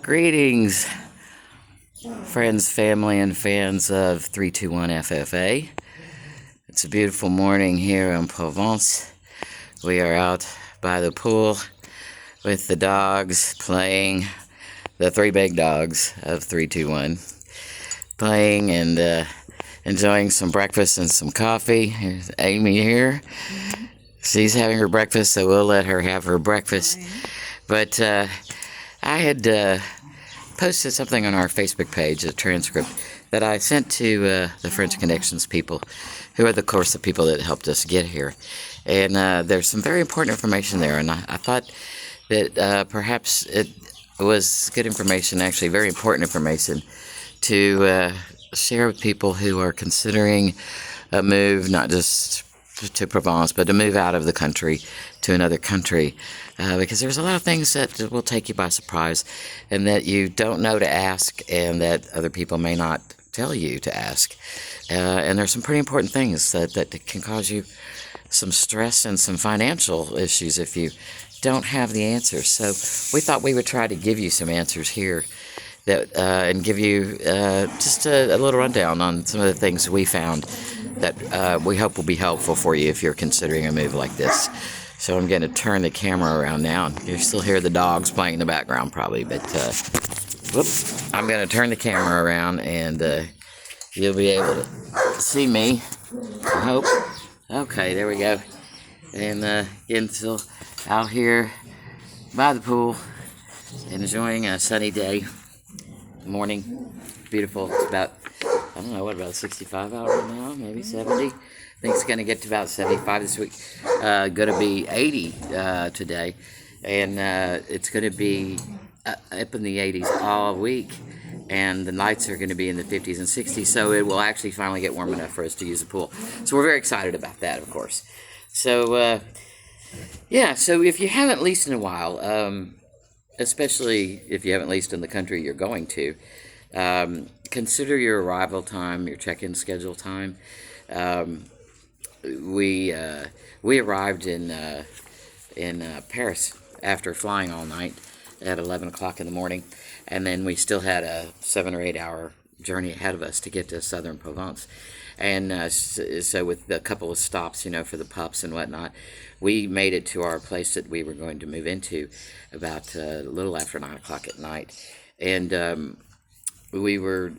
Greetings, friends, family, and fans of 321 FFA. It's a beautiful morning here in Provence. We are out by the pool with the dogs playing, the three big dogs of 321, playing and enjoying some breakfast and some coffee. Here's Amy here. She's having her breakfast, so we'll let her have her breakfast. But I had posted something on our Facebook page, a transcript that I sent to the French Connections people, who are, of course, the people that helped us get here. And there's some very important information there, and I thought that perhaps it was good information, actually very important information, to share with people who are considering a move, not just to Provence, but to move out of the country to another country, because there's a lot of things that will take you by surprise and that you don't know to ask and that other people may not tell you to ask. And there's some pretty important things that can cause you some stress and some financial issues if you don't have the answers. So we thought we would try to give you some answers here that and give you just a little rundown on some of the things we found that we hope will be helpful for you if you're considering a move like this. So I'm going to turn the camera around now. You still hear the dogs playing in the background probably, but I'm going to turn the camera around and you'll be able to see me, I hope. Okay, there we go. And again, still out here by the pool, enjoying a sunny day. Morning, beautiful. It's about, I don't know, what, about 65 out right now, maybe 70. I think it's going to get to about 75 this week. Going to be 80 today, and it's going to be up in the 80s all week, and the nights are going to be in the 50s and 60s, so it will actually finally get warm enough for us to use the pool. So we're very excited about that, of course. So, yeah, so if you haven't leased in a while, especially if you haven't leased in the country you're going to, consider your arrival time, your check-in schedule time. We arrived in Paris after flying all night at 11 o'clock in the morning, and then we still had a 7 or 8 hour journey ahead of us to get to southern Provence. And so with a couple of stops, for the pups and whatnot, we made it to our place that we were going to move into about a little after 9 o'clock at night. And we were,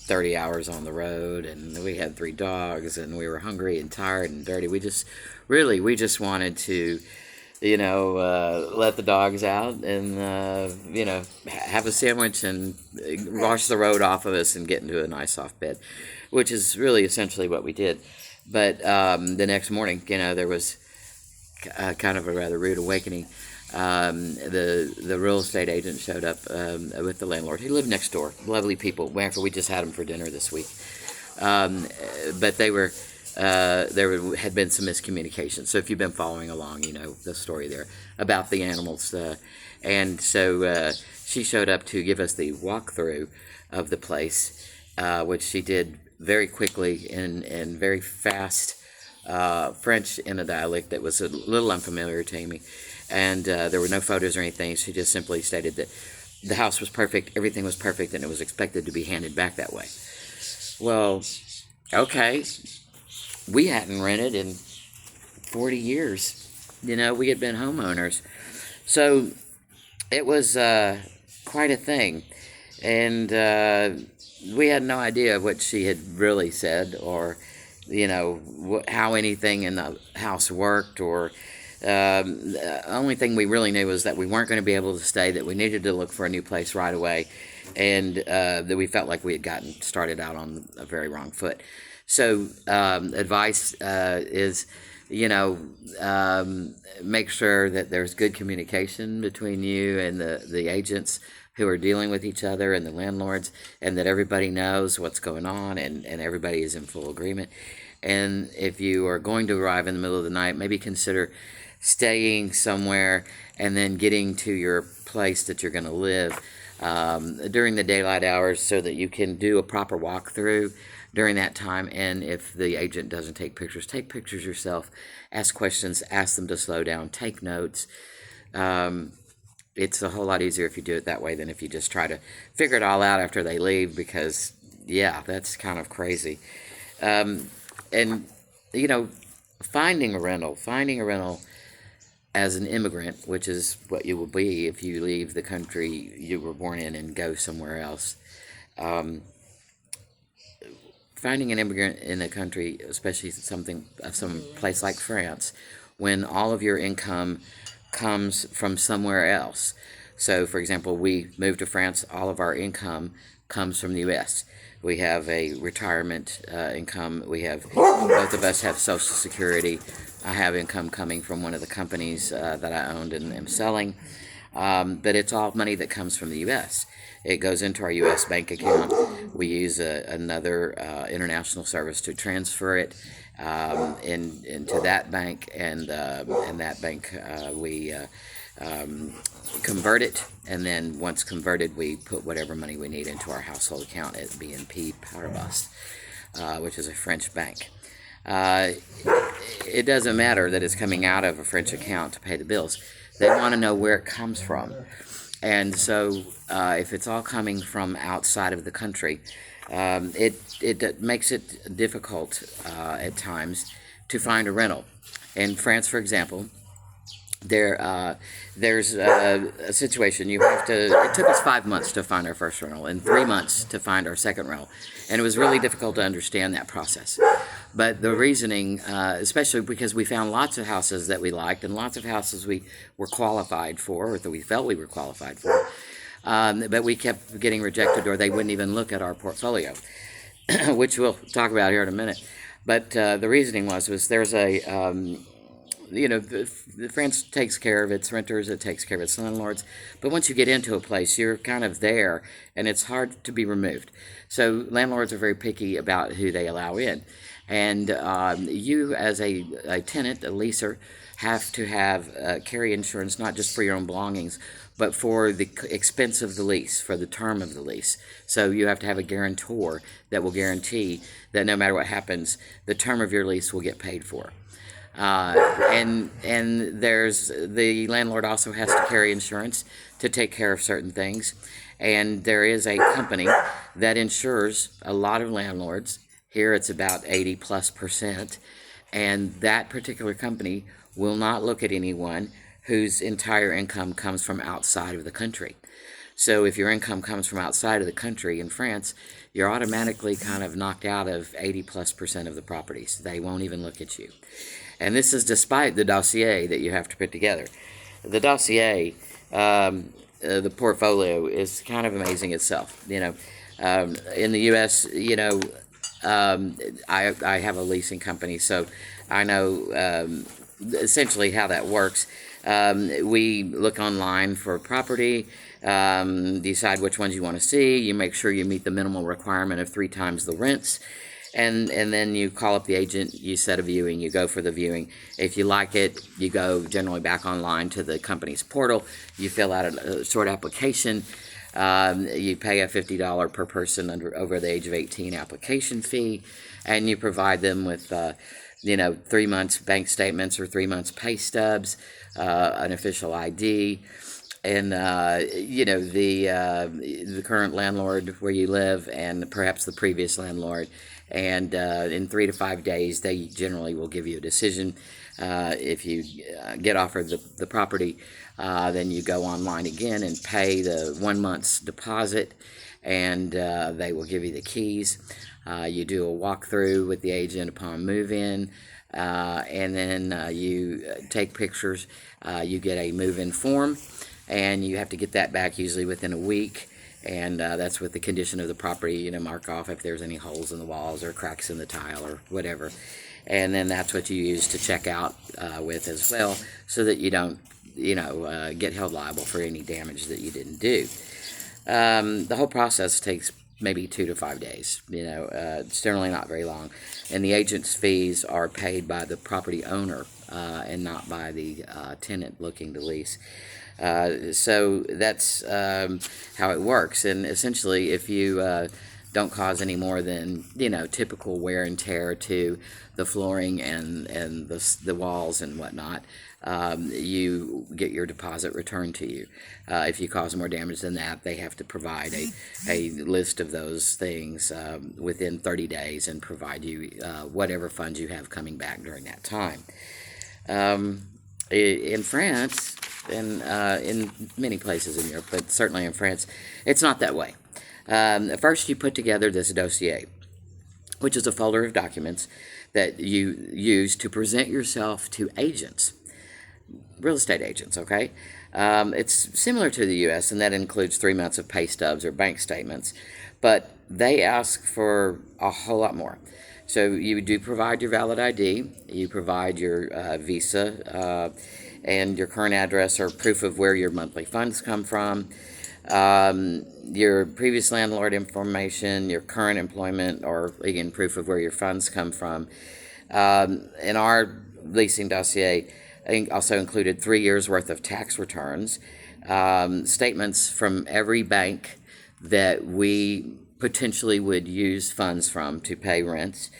30 hours on the road, and we had 3 dogs, and we were hungry and tired and dirty. We just wanted to, let the dogs out and, have a sandwich and wash the road off of us and get into a nice soft bed, which is really essentially what we did. But the next morning, there was kind of a rather rude awakening. The real estate agent showed up with the landlord. He lived next door. Lovely people. We just had them for dinner this week. But there had been some miscommunication. So if you've been following along, you know the story there about the animals. And so she showed up to give us the walkthrough of the place, which she did very quickly in very fast French in a dialect that was a little unfamiliar to me. And there were no photos or anything. She just simply stated that the house was perfect, everything was perfect, and it was expected to be handed back that way. Well, okay. We hadn't rented in 40 years. We had been homeowners. So it was quite a thing. And we had no idea what she had really said or, how anything in the house worked, or the only thing we really knew was that we weren't going to be able to stay, that we needed to look for a new place right away, and that we felt like we had gotten started out on a very wrong foot. So advice is, make sure that there's good communication between you and the agents who are dealing with each other and the landlords, and that everybody knows what's going on and everybody is in full agreement. And if you are going to arrive in the middle of the night, maybe consider staying somewhere and then getting to your place that you're going to live during the daylight hours so that you can do a proper walkthrough during that time. And if the agent doesn't take pictures yourself, ask questions, ask them to slow down, take notes. it's a whole lot easier if you do it that way than if you just try to figure it all out after they leave, because, yeah, that's kind of crazy. And, you know, finding a rental as an immigrant, which is what you will be if you leave the country you were born in and go somewhere else. Um, Finding an immigrant in a country, especially some place like France, when all of your income comes from somewhere else. So, for example, we moved to France. All of our income comes from the U.S. We have a retirement income. We have both of us have Social Security. I have income coming from one of the companies that I owned and am selling. But it's all money that comes from the U.S. It goes into our U.S. bank account. We use another international service to transfer it into that bank, and that bank we convert it, and then once converted, we put whatever money we need into our household account at BNP Paribas, which is a French bank. It doesn't matter that it's coming out of a French account to pay the bills. They want to know where it comes from. And so if it's all coming from outside of the country, it makes it difficult at times to find a rental. In France, for example, there's a situation. It took us 5 months to find our first rental and 3 months to find our second rental. And it was really difficult to understand that process. But the reasoning, especially because we found lots of houses that we liked and lots of houses we were qualified for, or that we felt we were qualified for, but we kept getting rejected, or they wouldn't even look at our portfolio, which we'll talk about here in a minute. But the reasoning was there's a France takes care of its renters, it takes care of its landlords, but once you get into a place, you're kind of there, and it's hard to be removed. So landlords are very picky about who they allow in, and you as a tenant, a leaser, have to have carry insurance, not just for your own belongings, but for the expense of the lease, for the term of the lease. So you have to have a guarantor that will guarantee that no matter what happens, the term of your lease will get paid for. And there's the landlord also has to carry insurance to take care of certain things, and there is a company that insures a lot of landlords. Here it's about 80+%, and that particular company will not look at anyone whose entire income comes from outside of the country. So if your income comes from outside of the country in France, you're automatically kind of knocked out of 80+% of the properties. They won't even look at you. And this is despite the dossier that you have to put together. The dossier, the portfolio, is kind of amazing itself. In the U.S., I have a leasing company, so I know essentially how that works. We look online for a property, decide which ones you want to see. You make sure you meet the minimal requirement of 3 times the rents. And then you call up the agent, you set a viewing, you go for the viewing. If you like it, you go generally back online to the company's portal, you fill out a short application, you pay a $50 per person over the age of 18 application fee, and you provide them with 3 months bank statements or 3 months pay stubs, an official ID, and the current landlord where you live, and perhaps the previous landlord. And in 3 to 5 days, they generally will give you a decision. If you get offered the property, then you go online again and pay the 1 month's deposit, and they will give you the keys. You do a walkthrough with the agent upon move-in, and then you take pictures. You get a move-in form, and you have to get that back usually within a week. And that's with the condition of the property, mark off if there's any holes in the walls or cracks in the tile or whatever. And then that's what you use to check out with as well, so that you don't, get held liable for any damage that you didn't do. The whole process takes maybe 2 to 5 days. It's generally not very long. And the agent's fees are paid by the property owner and not by the tenant looking to lease. So that's how it works. And essentially, if you don't cause any more than typical wear and tear to the flooring and the walls and whatnot, you get your deposit returned to you. If you cause more damage than that, they have to provide a list of those things within 30 days and provide you whatever funds you have coming back during that time. In France, and in many places in Europe, but certainly in France, it's not that way. First, you put together this dossier, which is a folder of documents that you use to present yourself to agents, real estate agents, okay? It's similar to the U.S., and that includes 3 months of pay stubs or bank statements, but they ask for a whole lot more. So you do provide your valid ID, you provide your visa, and your current address or proof of where your monthly funds come from, your previous landlord information, your current employment, or again, proof of where your funds come from. In our leasing dossier, also included 3 years worth of tax returns, statements from every bank that we potentially would use funds from to pay rents.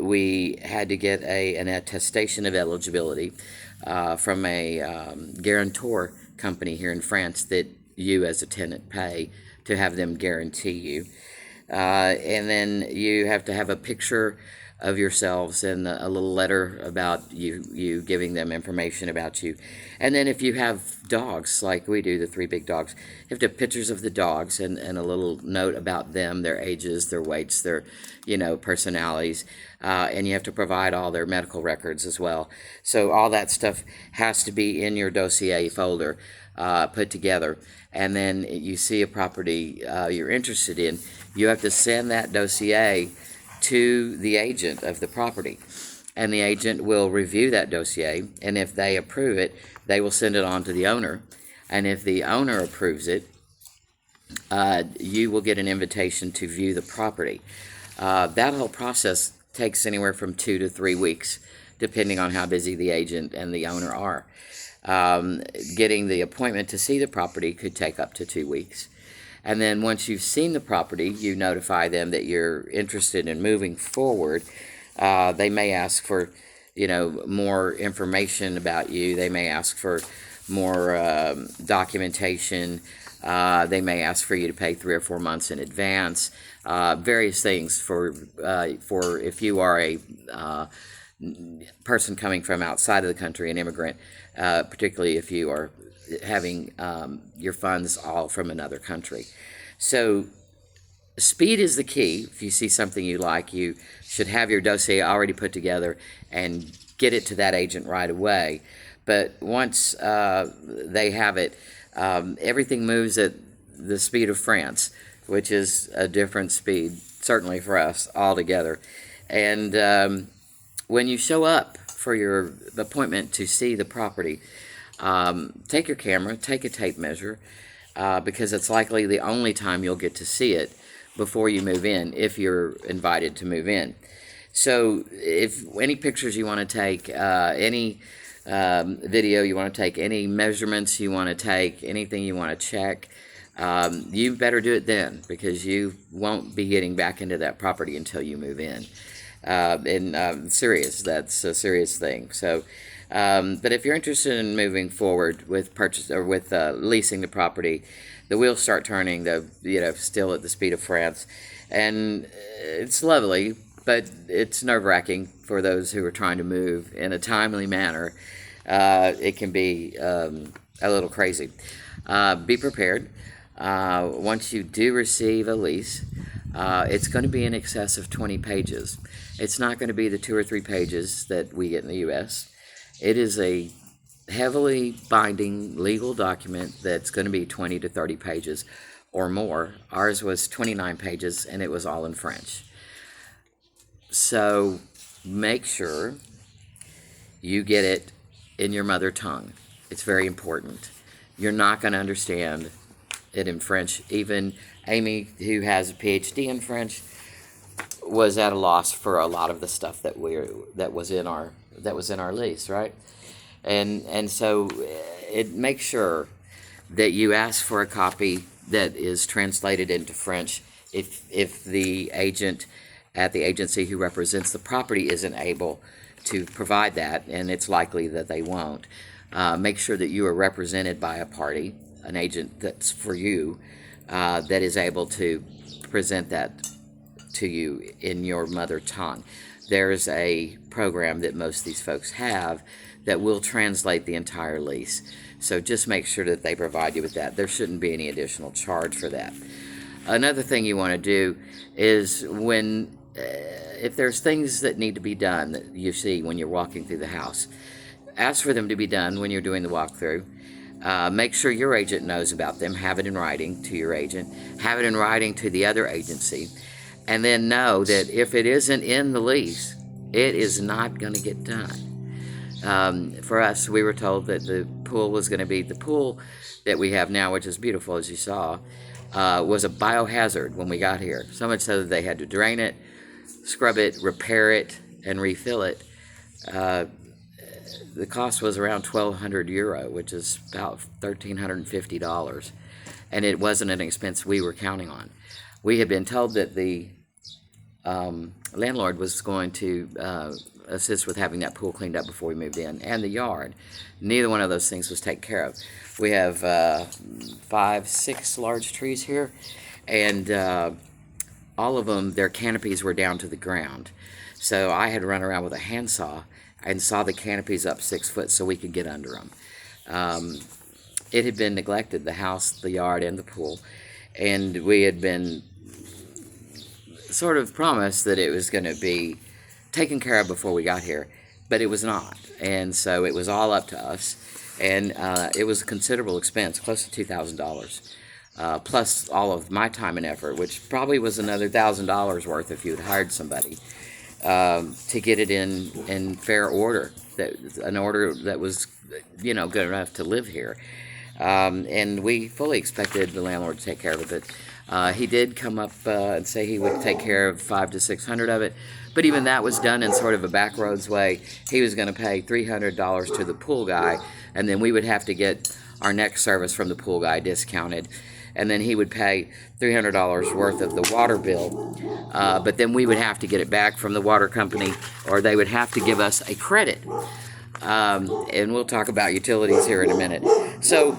We had to get an attestation of eligibility from a guarantor company here in France that you as a tenant pay to have them guarantee you. And then you have to have a picture of yourselves and a little letter about you giving them information about you. And then if you have dogs, like we do, the 3 big dogs, you have to have pictures of the dogs and a little note about them, their ages, their weights, their, personalities. And you have to provide all their medical records as well. So all that stuff has to be in your dossier folder, put together. And then you see a property you're interested in, you have to send that dossier to the agent of the property, and the agent will review that dossier, and if they approve it, they will send it on to the owner, and if the owner approves it, you will get an invitation to view the property. That whole process takes anywhere from 2 to 3 weeks, depending on how busy the agent and the owner are. Getting the appointment to see the property could take up to 2 weeks. And then once you've seen the property, you notify them that you're interested in moving forward. They may ask for, more information about you. They may ask for more documentation. They may ask for you to pay 3 or 4 months in advance. Various things for if you are a person coming from outside of the country, an immigrant, particularly if you are having your funds all from another country. So speed is the key. If you see something you like, you should have your dossier already put together and get it to that agent right away. But once they have it, everything moves at the speed of France, which is a different speed, certainly for us, altogether. And when you show up for your appointment to see the property, take your camera, take a tape measure, because it's likely the only time you'll get to see it before you move in, if you're invited to move in. So if any pictures you want to take, any video you want to take, any measurements you want to take, anything you want to check, you better do it then, because you won't be getting back into that property until you move in. Serious, that's a serious thing. So, but if you're interested in moving forward with purchase or with leasing the property, the wheels start turning. Still at the speed of France, and it's lovely, but it's nerve-wracking for those who are trying to move in a timely manner. It can be a little crazy. Be prepared. Once you do receive a lease, it's going to be in excess of 20 pages. It's not going to be the 2 or 3 pages that we get in the U.S. It is a heavily binding legal document that's going to be 20 to 30 pages or more. Ours was 29 pages, and it was all in French. So make sure you get it in your mother tongue. It's very important. You're not going to understand it in French. Even Amy, who has a PhD in French, was at a loss for a lot of the stuff that was in our lease, right? And so it makes sure that you ask for a copy that is translated into French if the agent at the agency who represents the property isn't able to provide that, and it's likely that they won't. Make sure that you are represented by a party, an agent that's for you, that is able to present that to you in your mother tongue. There's a program that most of these folks have that will translate the entire lease. So just make sure that they provide you with that. There shouldn't be any additional charge for that. Another thing you want to do is when, if there's things that need to be done that you see when you're walking through the house, ask for them to be done when you're doing the walkthrough. Make sure your agent knows about them. Have it in writing to your agent. Have it in writing to the other agency. And then know that if it isn't in the lease, it is not going to get done. For us, we were told that the pool was going to be, the pool that we have now, which is beautiful as you saw, was a biohazard when we got here. So much so that they had to drain it, scrub it, repair it, and refill it. The cost was around €1,200, which is about $1,350. And it wasn't an expense we were counting on. We had been told that the landlord was going to assist with having that pool cleaned up before we moved in, and the yard. Neither one of those things was taken care of. We have 5, 6 large trees here, and all of them, their canopies were down to the ground. So I had run around with a handsaw and saw the canopies up 6 foot so we could get under them. It had been neglected, the house, the yard, and the pool, and we had been sort of promised that it was going to be taken care of before we got here, but it was not. And so it was all up to us, and it was a considerable expense, close to $2,000, plus all of my time and effort, which probably was another $1,000 worth if you had hired somebody to get it in fair order, an order that was, you know, good enough to live here. And we fully expected the landlord to take care of it, but he did come up and say he would take care of 500 to 600 of it, but even that was done in sort of a backroads way. He was going to pay $300 to the pool guy, and then we would have to get our next service from the pool guy discounted, and then he would pay $300 worth of the water bill, but then we would have to get it back from the water company, or they would have to give us a credit. And we'll talk about utilities here in a minute. So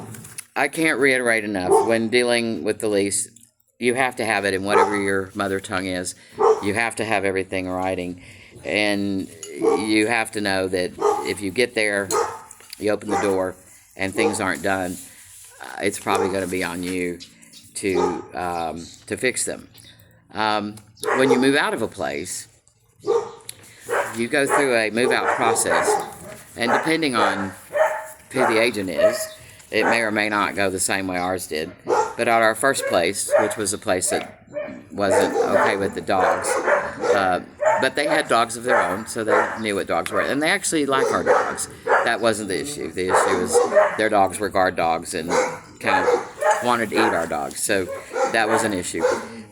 I can't reiterate enough, when dealing with the lease, you have to have it in whatever your mother tongue is. You have to have everything in writing, and you have to know that if you get there, you open the door, and things aren't done, it's probably going to be on you to fix them. When you move out of a place, you go through a move-out process, and depending on who the agent is, it may or may not go the same way ours did. But at our first place, which was a place that wasn't okay with the dogs, but they had dogs of their own, so they knew what dogs were. And they actually like our dogs. That wasn't the issue. The issue was their dogs were guard dogs and kind of wanted to eat our dogs. So that was an issue.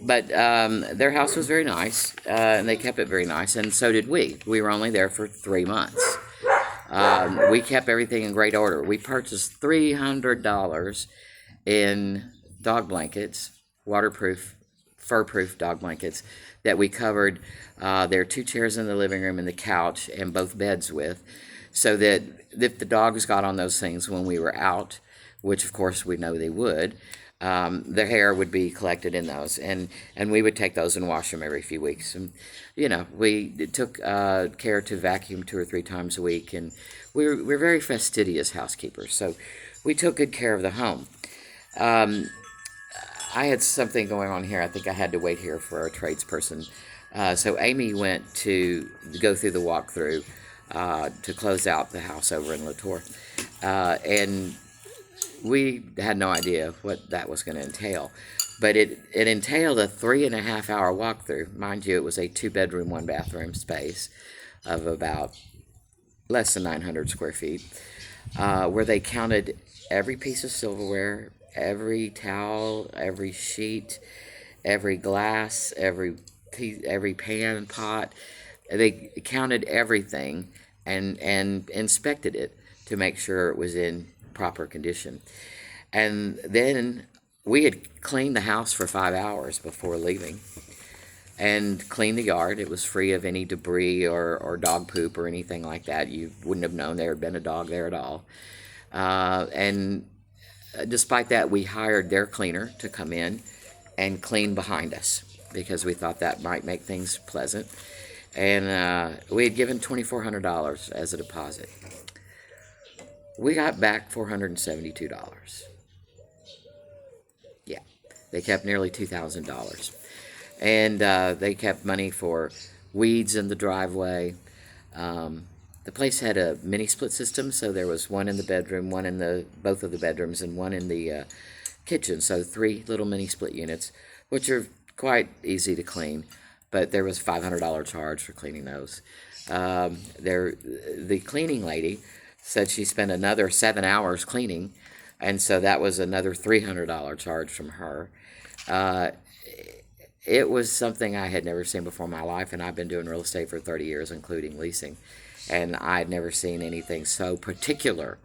But their house was very nice, and they kept it very nice, and so did we. We were only there for 3 months. We kept everything in great order. We purchased $300 in dog blankets, waterproof, fur-proof dog blankets that we covered their 2 chairs in the living room and the couch and both beds with, so that if the dogs got on those things when we were out, which of course we know they would, their hair would be collected in those, and we would take those and wash them every few weeks. And you know, we took care to vacuum 2 or 3 times a week, and we're very fastidious housekeepers, so we took good care of the home. I had something going on here. I think I had to wait here for our tradesperson. So Amy went to go through the walkthrough to close out the house over in Latour, and we had no idea what that was going to entail, but it entailed a 3.5-hour walkthrough. Mind you, it was a 2-bedroom, 1-bathroom space of about less than 900 square feet, where they counted every piece of silverware, every towel, every sheet, every glass, every pan, pot. They counted everything and inspected it to make sure it was in proper condition. And then we had cleaned the house for 5 hours before leaving, and clean the yard. It was free of any debris or dog poop or anything like that. You wouldn't have known there had been a dog there at all. And despite that, we hired their cleaner to come in and clean behind us because we thought that might make things pleasant. And we had given $2,400 as a deposit. We got back $472. Yeah, they kept nearly $2,000. And they kept money for weeds in the driveway. The place had a mini split system, so there was one in the bedroom, one in both of the bedrooms, and one in the kitchen. So 3 little mini split units, which are quite easy to clean, but there was a $500 charge for cleaning those. The cleaning lady said she spent another 7 hours cleaning, and so that was another $300 charge from her. It was something I had never seen before in my life, and I've been doing real estate for 30 years, including leasing, and I'd never seen anything so particular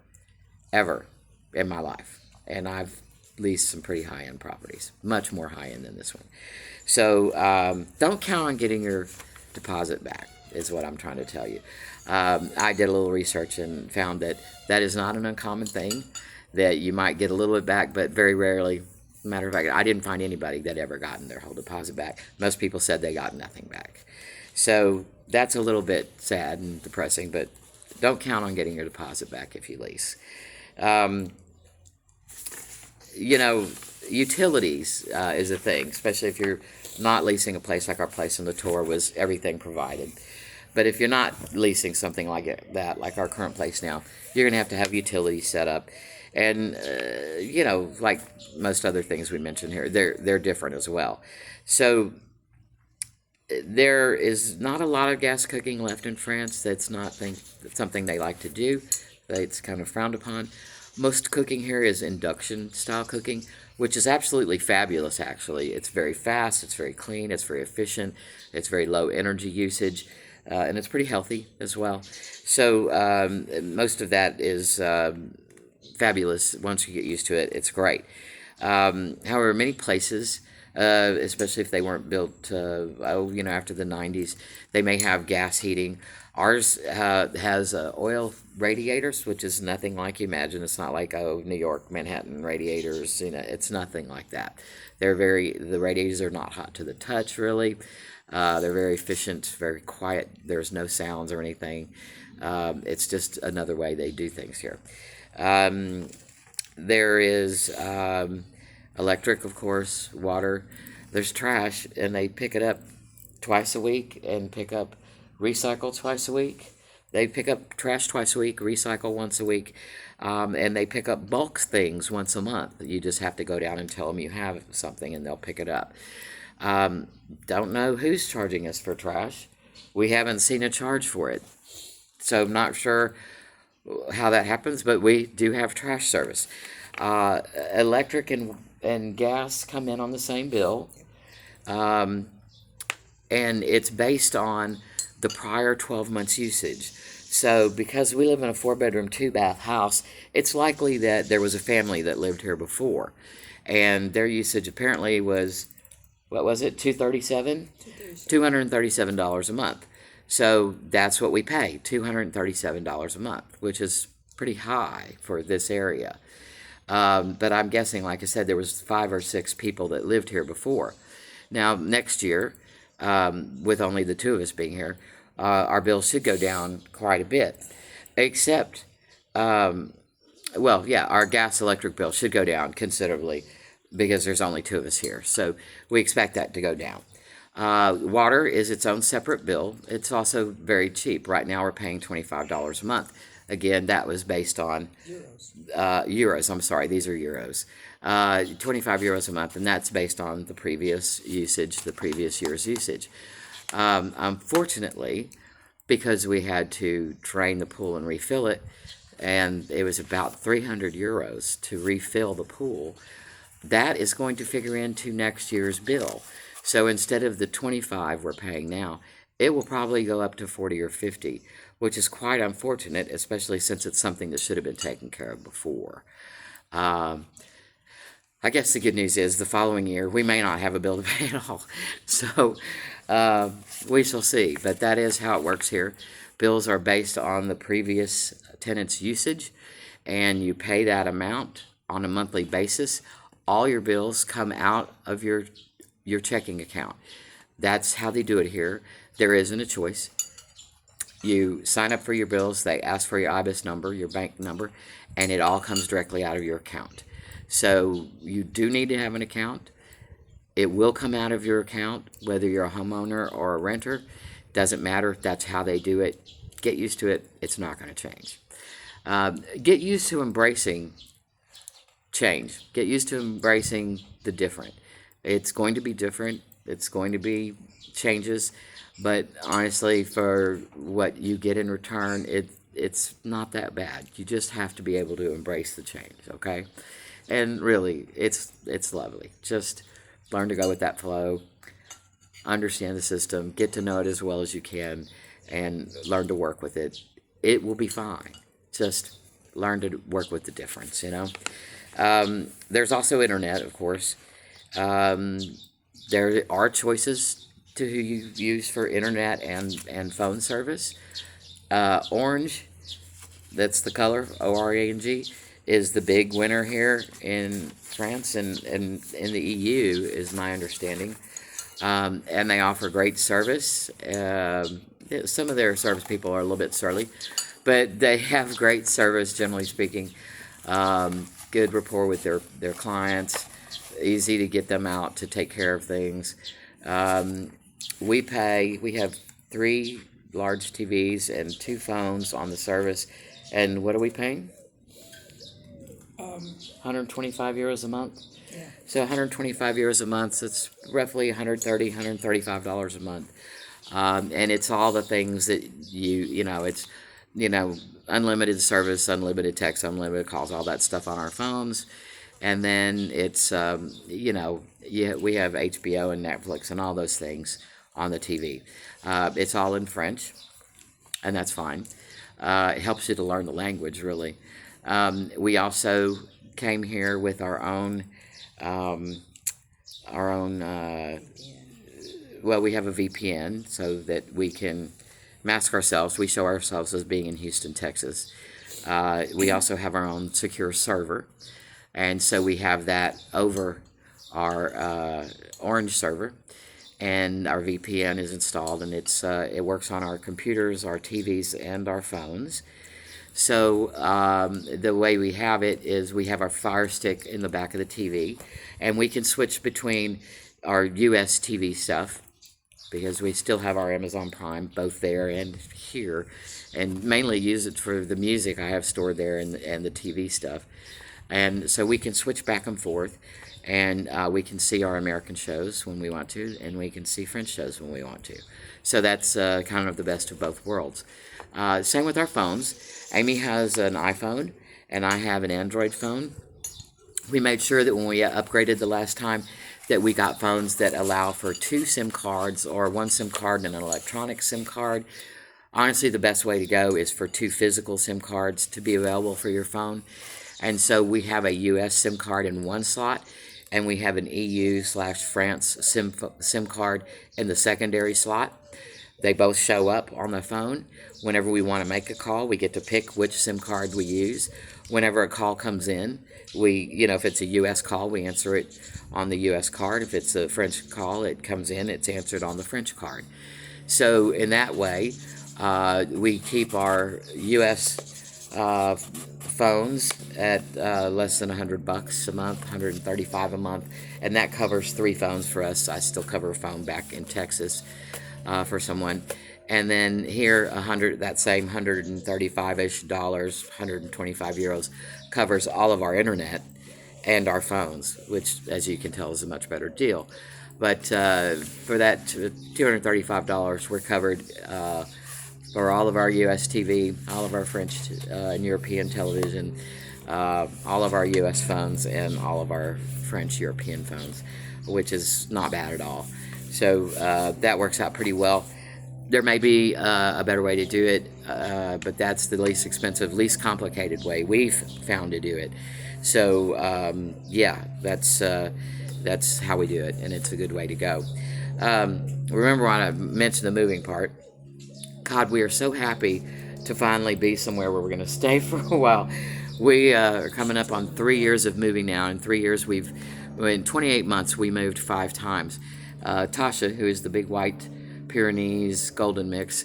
ever in my life. And I've leased some pretty high-end properties, much more high-end than this one. So don't count on getting your deposit back, is what I'm trying to tell you. I did a little research and found that that is not an uncommon thing, that you might get a little bit back, but very rarely. Matter of fact, I didn't find anybody that ever gotten their whole deposit back. Most people said they got nothing back. So that's a little bit sad and depressing, but don't count on getting your deposit back if you lease. You know, utilities is a thing, especially if you're not leasing a place like our place on the tour was everything provided. But if you're not leasing something like that, like our current place now, you're going to have utilities set up. And, you know, like most other things we mentioned here, they're different as well. So there is not a lot of gas cooking left in France. That's not something they like to do. It's kind of frowned upon. Most cooking here is induction-style cooking, which is absolutely fabulous, actually. It's very fast, it's very clean, it's very efficient, it's very low energy usage, and it's pretty healthy as well. So most of that is fabulous. Once you get used to it, it's great. However, many places, especially if they weren't built, after the 90s, they may have gas heating. Ours has oil radiators, which is nothing like you imagine. It's not like New York, Manhattan radiators. It's nothing like that. The radiators are not hot to the touch, really. They're very efficient, very quiet. There's no sounds or anything. It's just another way they do things here. There is electric, of course, water. There's trash, and they pick it up twice a week and pick up recycle twice a week. They pick up trash twice a week, recycle once a week, and they pick up bulk things once a month. You just have to go down and tell them you have something, and they'll pick it up. Don't know who's charging us for trash. We haven't seen a charge for it, so I'm not sure how that happens, but we do have trash service. Electric and gas come in on the same bill, and it's based on the prior 12 months usage. So because we live in a 4-bedroom, 2-bath house, it's likely that there was a family that lived here before, and their usage apparently was, what was it, $237 a month. So that's what we pay, $237 a month, which is pretty high for this area. But I'm guessing, like I said, there was 5 or 6 people that lived here before. Now, next year, with only the 2 of us being here, our bill should go down quite a bit. Except, our gas electric bill should go down considerably because there's only 2 of us here. So we expect that to go down. Water is its own separate bill. It's also very cheap. Right now we're paying $25 a month. Again, that was based on euros. I'm sorry, these are euros. 25 euros a month, and that's based on the previous usage, the previous year's usage. Unfortunately, because we had to drain the pool and refill it, and it was about 300 euros to refill the pool, that is going to figure into next year's bill. So instead of the 25 we're paying now, it will probably go up to 40 or 50, which is quite unfortunate, especially since it's something that should have been taken care of before. I guess the good news is the following year we may not have a bill to pay at all. So we shall see. But that is how it works here. Bills are based on the previous tenant's usage, and you pay that amount on a monthly basis. All your bills come out of your checking account. That's how they do it here. There isn't a choice. You sign up for your bills, they ask for your IBIS number, your bank number, and it all comes directly out of your account. So you do need to have an account. It will come out of your account, whether you're a homeowner or a renter. Doesn't matter. That's how they do it. Get used to it. It's not going to change. Get used to embracing change. Get used to embracing the different. It's going to be different. It's going to be changes. But honestly, for what you get in return, it's not that bad. You just have to be able to embrace the change, okay? And really, it's lovely. Just learn to go with that flow, understand the system, get to know it as well as you can, and learn to work with it. It will be fine. Just learn to work with the difference, you know? There's also internet, of course. There are choices to who you use for internet and phone service. Orange, that's the color, O-R-A-N-G, is the big winner here in France and in the EU, is my understanding. And they offer great service. Some of their service people are a little bit surly, but they have great service, generally speaking. Good rapport with their clients, easy to get them out to take care of things. We have 3 large TVs and 2 phones on the service. And what are we paying? 125 euros a month. Yeah. So 125 euros a month, it's roughly $130, $135 a month. And it's all the things that it's, unlimited service, unlimited text, unlimited calls, all that stuff on our phones. And then it's, we have HBO and Netflix and all those things on the TV. It's all in French, and that's fine. It helps you to learn the language, really. We also came here with our own, we have a VPN so that we can mask ourselves. We show ourselves as being in Houston, Texas. We also have our own secure server. And so we have that over our Orange server, and our VPN is installed, and it works on our computers, our TVs, and our phones. So the way we have it is we have our Fire Stick in the back of the TV, and we can switch between our US TV stuff, because we still have our Amazon Prime both there and here, and mainly use it for the music I have stored there and the TV stuff. And so we can switch back and forth, and we can see our American shows when we want to, and we can see French shows when we want to. So that's kind of the best of both worlds. Same with our phones. Amy has an iPhone, and I have an Android phone. We made sure that when we upgraded the last time that we got phones that allow for 2 SIM cards, or 1 SIM card and an electronic SIM card. Honestly, the best way to go is for 2 physical SIM cards to be available for your phone. And so we have a US SIM card in 1 slot, and we have an EU/France SIM card in the secondary slot. They both show up on the phone. Whenever we want to make a call, we get to pick which SIM card we use. Whenever a call comes in, if it's a US call, we answer it on the US card. If it's a French call, it comes in, it's answered on the French card. So in that way, we keep our US phones at less than $100 a month, $135 a month, and that covers 3 phones for us. I still cover a phone back in Texas for someone. And then here, that same $135-ish, 125 euros, covers all of our internet and our phones, which, as you can tell, is a much better deal. But for that $235, we're covered for all of our US TV, all of our French and European television, all of our US phones, and all of our French European phones, which is not bad at all. So that works out pretty well. There may be a better way to do it, but that's the least expensive, least complicated way we've found to do it. So yeah, that's how we do it, and it's a good way to go. Remember when I mentioned the moving part? God, we are so happy to finally be somewhere where we're going to stay for a while. We are coming up on 3 years of moving now. In 3 years, in 28 months, we moved 5 times. Tasha, who is the big white Pyrenees golden mix,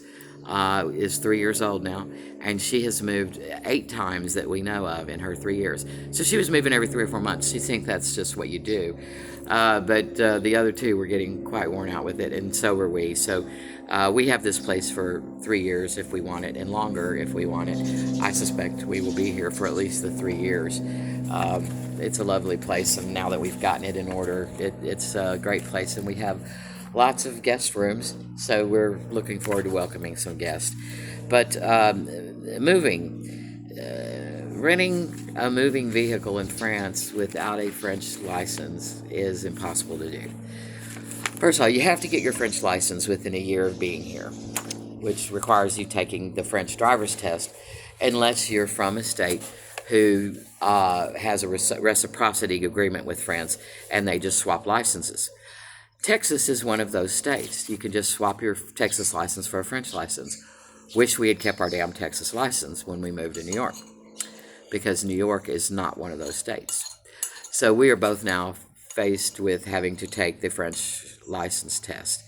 is 3 years old now, and she has moved 8 times that we know of in her 3 years. So she was moving every 3 or 4 months. She thinks that's just what you do. But the other 2 were getting quite worn out with it, and so were we. So we have this place for 3 years if we want it, and longer if we want it. I suspect we will be here for at least the 3 years. It's a lovely place, and now that we've gotten it in order, it's a great place, and we have lots of guest rooms, so we're looking forward to welcoming some guests. But renting a moving vehicle in France without a French license is impossible to do. First of all, you have to get your French license within a year of being here, which requires you taking the French driver's test, unless you're from a state who has a reciprocity agreement with France, and they just swap licenses. Texas is one of those states. You can just swap your Texas license for a French license. Wish we had kept our damn Texas license when we moved to New York, because New York is not one of those states. So we are both now faced with having to take the French license test.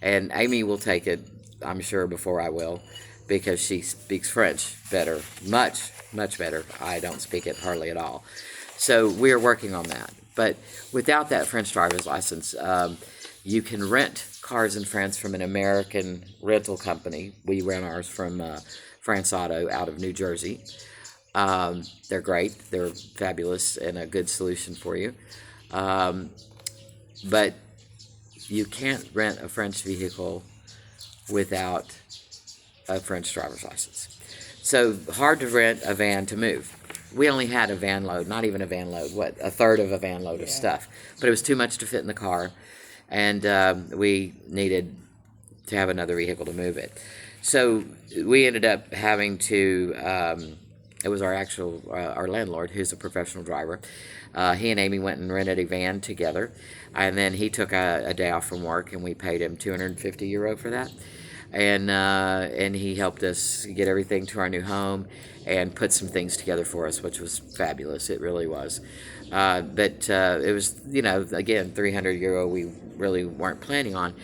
And Amy will take it, I'm sure, before I will, because she speaks French better, much, much better. I don't speak it hardly at all. So we are working on that. But without that French driver's license, you can rent cars in France from an American rental company. We rent ours from France Auto out of New Jersey. They're great. They're fabulous and a good solution for you. But you can't rent a French vehicle without a French driver's license. So hard to rent a van to move. We only had a van load, not even a van load, a third of a van load of stuff. But it was too much to fit in the car, and we needed to have another vehicle to move it. So we ended up having to, it was our landlord, who's a professional driver. He and Amy went and rented a van together, and then he took a day off from work, and we paid him €250 for that. And he helped us get everything to our new home and put some things together for us, which was fabulous. It really was. But it was, again, €300 we really weren't planning on.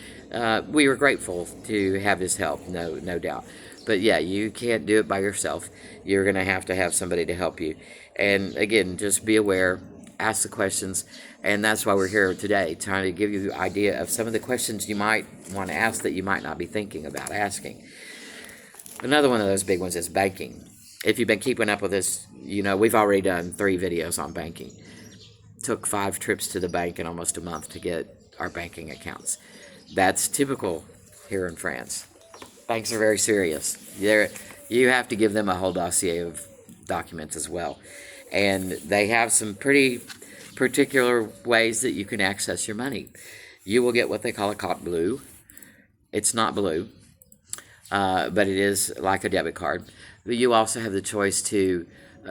We were grateful to have his help, no doubt. But yeah, you can't do it by yourself. You're going to have somebody to help you. And again, just be aware, ask the questions, and that's why we're here today, trying to give you the idea of some of the questions you might want to ask that you might not be thinking about asking. Another one of those big ones is banking. If you've been keeping up with this, we've already done 3 videos on banking. Took 5 trips to the bank in almost a month to get our banking accounts. That's typical here in France. Banks are very serious. You have to give them a whole dossier of documents as well. And they have some pretty particular ways that you can access your money. You will get what they call a carte bleue. It's not blue, but it is like a debit card. But you also have the choice to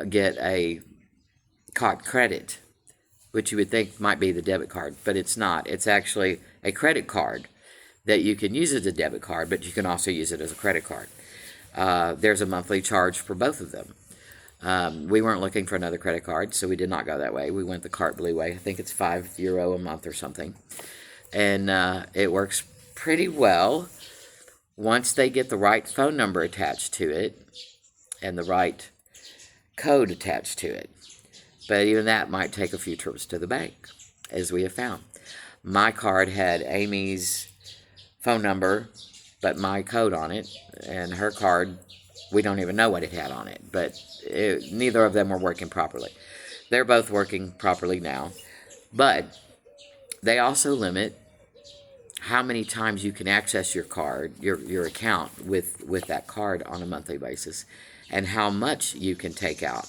get a carte credit, which you would think might be the debit card, but it's not. It's actually a credit card that you can use as a debit card, but you can also use it as a credit card. There's a monthly charge for both of them. We weren't looking for another credit card, so we did not go that way. We went the carte bleue way. I think it's €5 a month or something. And it works pretty well once they get the right phone number attached to it and the right code attached to it. But even that might take a few trips to the bank, as we have found. My card had Amy's phone number, but my code on it, and her card, we don't even know what it had on it, but neither of them were working properly. They're both working properly now, but they also limit how many times you can access your card, your account with that card on a monthly basis, and how much you can take out,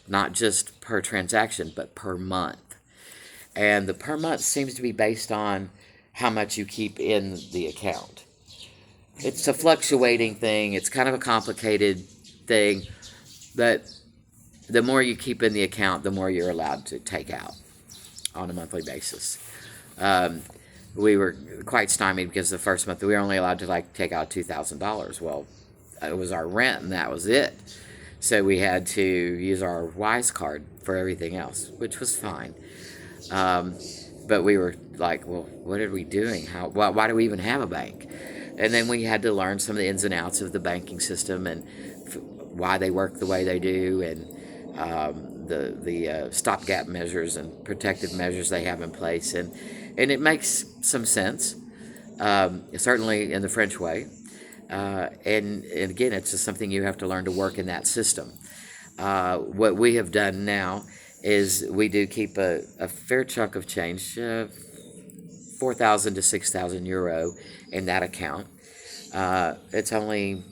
not just per transaction, but per month. And the per month seems to be based on how much you keep in the account. It's a fluctuating thing. It's kind of a complicated thing, but the more you keep in the account, the more you're allowed to take out on a monthly basis. Um, we were quite stymied because the first month we were only allowed to take out $2,000. Well, it was our rent and that was it. So we had to use our Wise card for everything else, which was fine. Um, but we were like, well, what are we doing? Why do we even have a bank? And then we had to learn some of the ins and outs of the banking system and why they work the way they do, and the stopgap measures and protective measures they have in place, and it makes some sense, certainly in the French way. And again, it's just something you have to learn to work in that system. What we have done now is we do keep a fair chunk of change, 4,000 to 6,000 euro in that account. It's only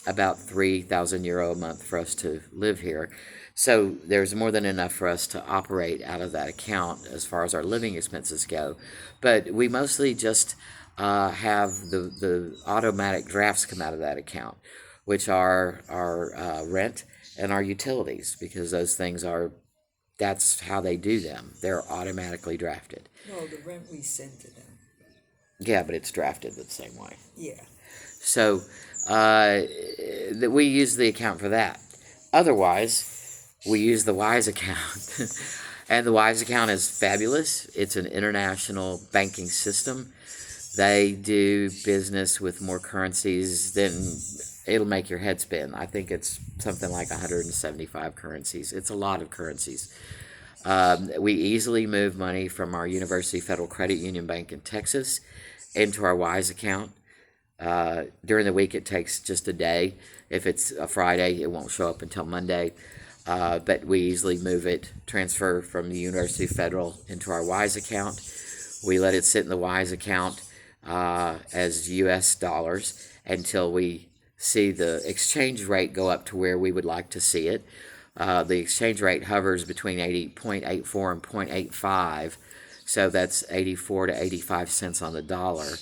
about 3,000 euro a month for us to live here. So there's more than enough for us to operate out of that account as far as our living expenses go. But we mostly just have the automatic drafts come out of that account, which are our rent and our utilities, because those things that's how they do them. They're automatically drafted. No, the rent we send to them. Yeah, but it's drafted the same way. Yeah. So that we use the account for that. Otherwise, we use the Wise account. And the Wise account is fabulous. It's an international banking system. They do business with more currencies than it'll make your head spin. I think it's something like 175 currencies. It's a lot of currencies. We easily move money from our University Federal Credit Union Bank in Texas into our Wise account. During the week, it takes just a day. If it's a Friday, it won't show up until Monday. But we easily move it, transfer from the University Federal into our Wise account. We let it sit in the Wise account as US dollars until we see the exchange rate go up to where we would like to see it. The exchange rate hovers between 0.84 and 0.85, so that's 84 to 85 cents on the dollar.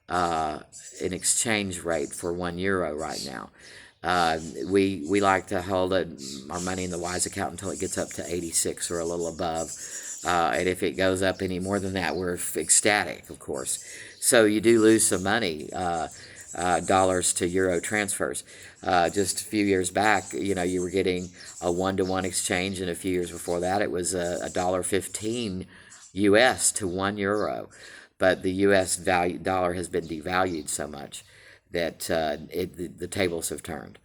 An exchange rate for €1 right now. We like to hold our money in the Wise account until it gets up to 86 or a little above. And if it goes up any more than that, we're ecstatic, of course. So you do lose some money, dollars to euro transfers. Just a few years back, you were getting a 1-to-1 exchange, and a few years before that, it was $1.15 US to €1. But the U.S. dollar has been devalued so much that the tables have turned.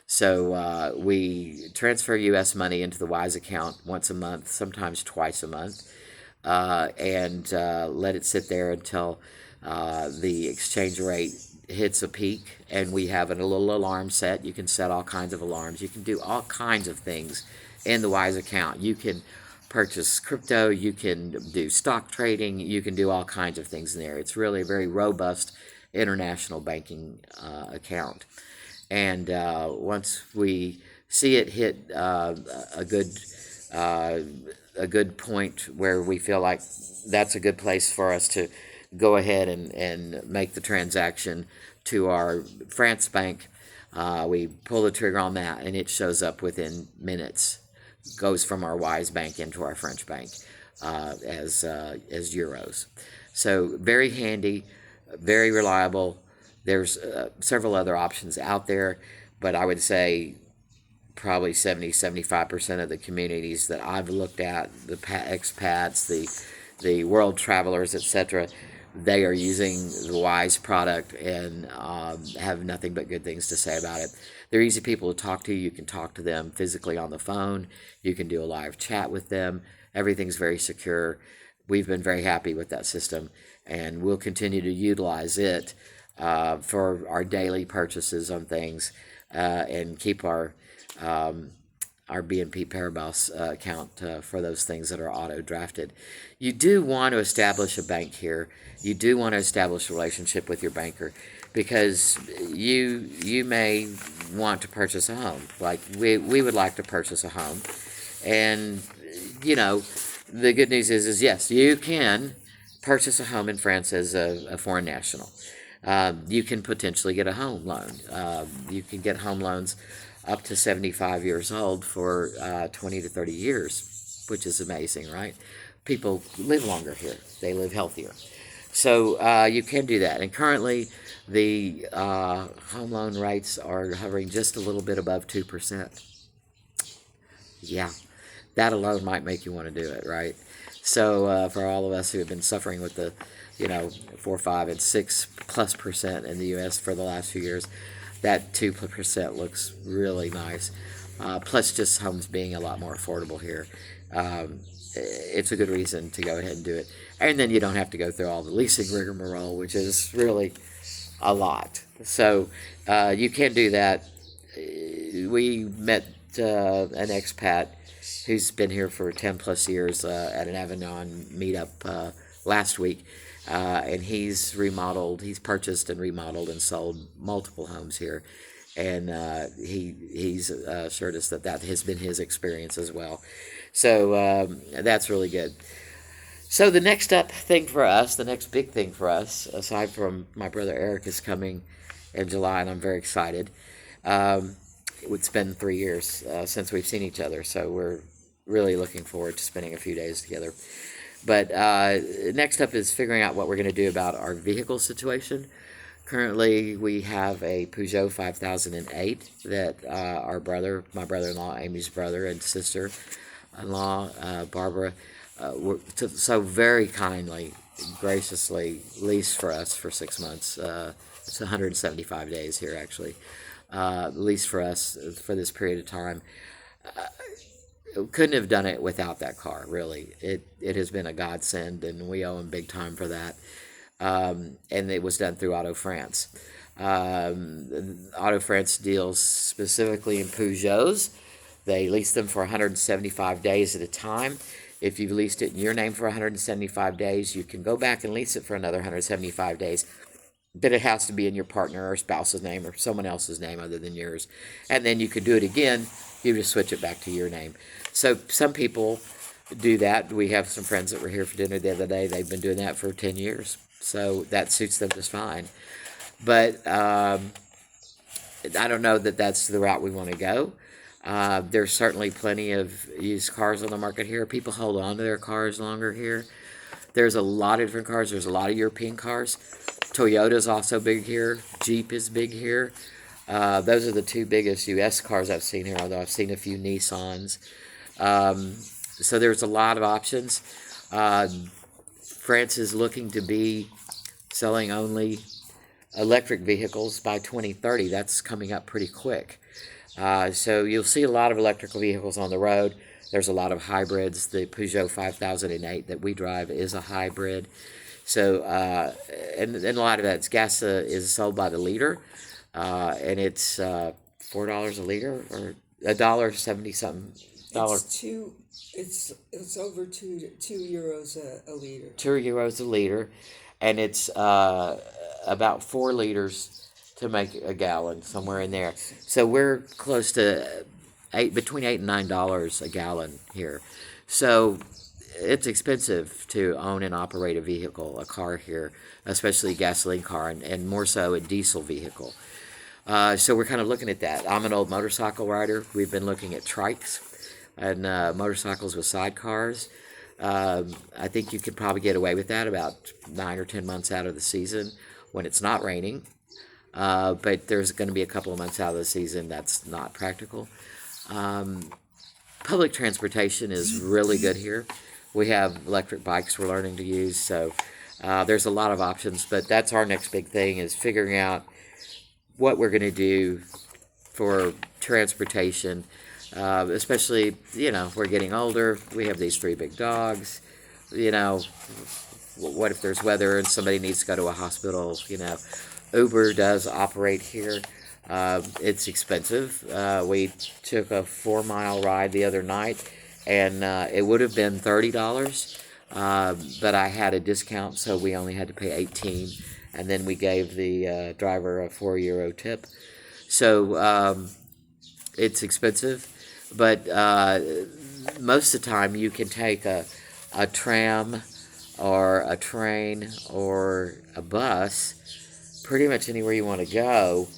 So we transfer U.S. money into the Wise account once a month, sometimes twice a month, and let it sit there until the exchange rate hits a peak, and we have a little alarm set. You can set all kinds of alarms. You can do all kinds of things in the Wise account. You can purchase crypto, you can do stock trading, you can do all kinds of things in there. It's really a very robust international banking account. And once we see it hit a good point where we feel like that's a good place for us to go ahead and make the transaction to our France bank, we pull the trigger on that, and it shows up within minutes. Goes from our Wise bank into our French bank as euros. So very handy, very reliable. There's several other options out there, but I would say probably 70-75% of the communities that I've looked at, the expats, the world travelers, etc., they are using the Wise product and have nothing but good things to say about it. They're easy people to talk to. You can talk to them physically on the phone. You can do a live chat with them. Everything's very secure. We've been very happy with that system, and we'll continue to utilize it for our daily purchases on things and keep our BNP Paribas account for those things that are auto-drafted. You do want to establish a bank here. You do want to establish a relationship with your banker, because you may want to purchase a home. Like we would like to purchase a home. And, the good news is yes, you can purchase a home in France as a foreign national. you can potentially get a home loan. You can get home loans up to 75 years old for 20 to 30 years, which is amazing, right? People live longer here. They live healthier. So you can do that. And currently, the home loan rates are hovering just a little bit above 2%. Yeah, that alone might make you want to do it, right? So for all of us who have been suffering with the, 4, 5, and 6+% in the U.S. for the last few years, that 2% looks really nice. Plus, just homes being a lot more affordable here. It's a good reason to go ahead and do it. And then you don't have to go through all the leasing rigmarole, which is really a lot. So you can do that. We met an expat who's been here for 10 plus years at an Avignon meetup last week. And he's purchased and remodeled and sold multiple homes here. And he's assured us that has been his experience as well. So that's really good. So the next thing for us, the next big thing for us, aside from my brother Eric is coming in July, and I'm very excited. It's been 3 years since we've seen each other, so we're really looking forward to spending a few days together. But next up is figuring out what we're going to do about our vehicle situation. Currently, we have a Peugeot 5008 that my brother-in-law, Amy's brother and sister-in-law, Barbara, so very kindly, graciously leased for us for 6 months. It's 175 days here, actually. Leased for us for this period of time. Couldn't have done it without that car, really. It has been a godsend, and we owe him big time for that. And it was done through Auto France. Auto France deals specifically in Peugeots. They lease them for 175 days at a time. If you've leased it in your name for 175 days, you can go back and lease it for another 175 days. But it has to be in your partner or spouse's name or someone else's name other than yours. And then you could do it again. You just switch it back to your name. So some people do that. We have some friends that were here for dinner the other day. They've been doing that for 10 years. So that suits them just fine. But I don't know that that's the route we want to go. There's certainly plenty of used cars on the market here. People hold on to their cars longer here. There's a lot of different cars. There's a lot of European cars. Toyota's also big here. Jeep is big here. Those are the two biggest U.S. cars I've seen here, although I've seen a few Nissans. So there's a lot of options. France is looking to be selling only electric vehicles by 2030. That's coming up pretty quick. So you'll see a lot of electrical vehicles on the road. There's a lot of hybrids. The Peugeot 5008 that we drive is a hybrid. So, and a lot of that gas is sold by the liter, and it's $4 a liter or $1.70 something. It's over €2 a liter. €2 a liter, and it's about 4 liters to make a gallon, somewhere in there. So we're close to between $8 and $9 a gallon here. So it's expensive to own and operate a car here, especially a gasoline car, and more so a diesel vehicle. So we're kind of looking at that. I'm an old motorcycle rider. We've been looking at trikes and motorcycles with sidecars. I think you could probably get away with that about 9 or 10 months out of the season when it's not raining. But there's going to be a couple of months out of the season that's not practical. Public transportation is really good here. We have electric bikes we're learning to use, so there's a lot of options. But that's our next big thing, is figuring out what we're going to do for transportation, especially, we're getting older. We have these 3 big dogs. What if there's weather and somebody needs to go to a hospital? Uber does operate here. It's expensive. We took a 4-mile ride the other night, and it would have been $30, but I had a discount, so we only had to pay $18, and then we gave the driver a €4 tip. So it's expensive, but most of the time you can take a tram or a train or a bus pretty much anywhere you want to go,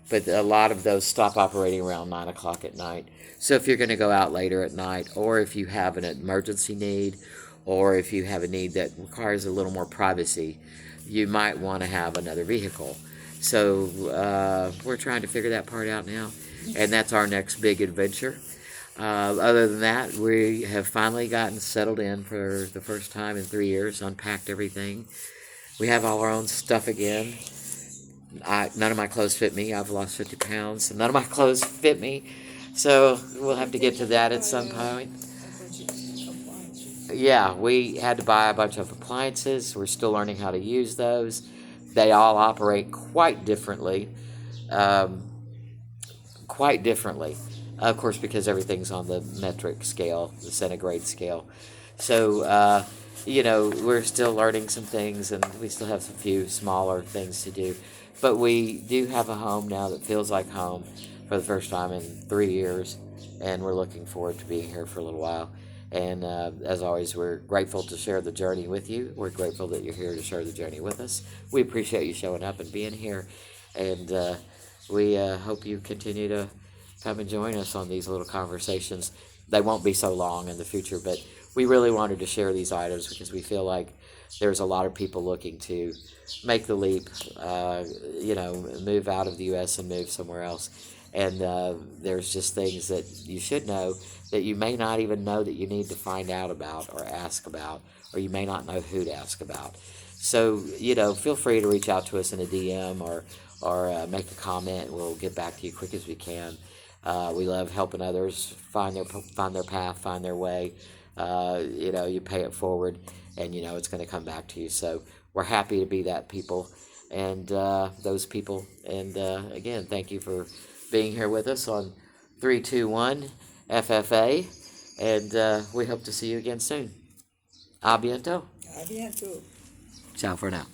but a lot of those stop operating around 9 o'clock at night. So if you're going to go out later at night, or if you have an emergency need, or if you have a need that requires a little more privacy, you might want to have another vehicle. So we're trying to figure that part out now, and that's our next big adventure. Other than that, we have finally gotten settled in for the first time in 3 years, unpacked everything. We have all our own stuff again. None of my clothes fit me. I've lost 50 pounds, and none of my clothes fit me. So we'll have to get to that at some point. Yeah, we had to buy a bunch of appliances. We're still learning how to use those. They all operate quite differently. Um, quite differently. Of course, because everything's on the metric scale, the centigrade scale. So, we're still learning some things, and we still have some few smaller things to do. But we do have a home now that feels like home for the first time in 3 years, and we're looking forward to being here for a little while. And as always, we're grateful to share the journey with you. We're grateful that you're here to share the journey with us. We appreciate you showing up and being here, and we hope you continue to come and join us on these little conversations. They won't be so long in the future, but we really wanted to share these items because we feel like there's a lot of people looking to make the leap, move out of the U.S. and move somewhere else. And there's just things that you should know that you may not even know that you need to find out about or ask about, or you may not know who to ask about. So, feel free to reach out to us in a DM or make a comment. We'll get back to you quick as we can. We love helping others find their path, find their way. You pay it forward, and it's going to come back to you. So we're happy to be that people and those people. And again, thank you for being here with us on 321 FFA, and we hope to see you again soon. A bientôt. A bientôt. Ciao for now.